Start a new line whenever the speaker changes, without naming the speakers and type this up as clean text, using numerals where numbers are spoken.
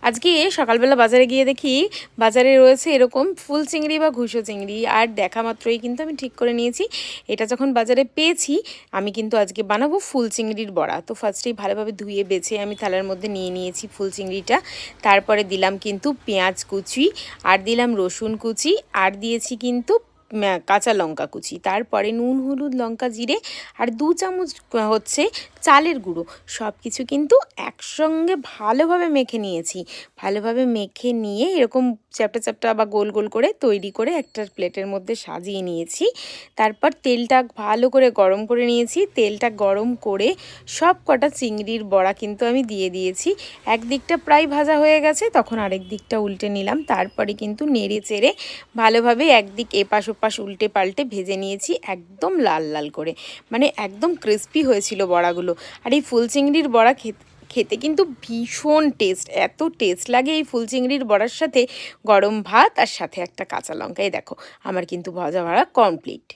আজকে সকালবেলা বাজারে গিয়ে দেখি বাজারে রয়েছে এরকম ফুল চিংড়ি বা ঘুষো চিংড়ি। আর দেখা মাত্রই কিন্তু আমি ঠিক করে নিয়েছি এটা যখন বাজারে পেয়েছি আমি কিন্তু আজকে বানাবো ফুল চিংড়ির বড়া। তো ফার্স্টেই ভালোভাবে ধুয়ে বেছে আমি থালার মধ্যে নিয়ে নিয়েছি ফুল চিংড়িটা। তারপরে দিলাম কিন্তু পেঁয়াজ কুচি, আর দিলাম রসুন কুচি, আর দিয়েছি কিন্তু কাঁচা লঙ্কা কুচি। তারপরে নুন, হলুদ, লঙ্কা, জিরে আর 2 চামচ হচ্ছে চালের গুঁড়ো। সব কিছু কিন্তু একসঙ্গে ভালোভাবে মেখে নিয়েছি। ভালোভাবে মেখে নিয়ে এরকম চ্যাপ্টা চ্যাপ্টা বা গোল গোল করে তৈরি করে একটা প্লেটের মধ্যে সাজিয়ে নিয়েছি। তারপর তেলটা ভালো করে গরম করে নিয়েছি। তেলটা গরম করে সব কটা চিংড়ির বড়া কিন্তু আমি দিয়ে দিয়েছি। একদিকটা প্রায় ভাজা হয়ে গেছে, তখন আরেক দিকটা উল্টে নিলাম। তারপরে কিন্তু নেড়ে চেড়ে ভালোভাবে একদিক এপাশ ওপাশ উল্টে পাল্টে ভেজে নিয়েছি একদম লাল লাল করে, মানে একদম ক্রিস্পি হয়েছিল বড়াগুলো। আর এই ফুল চিংড়ির বড়া খেতে কিন্তু ভীষণ টেস্ট, এত টেস্ট লাগে এই ফুল চিংড়ির বড়ার সাথে গরম ভাত আর সাথে একটা কাঁচা লঙ্কা। এই দেখো আমার কিন্তু ভাজা বড়া কমপ্লিট।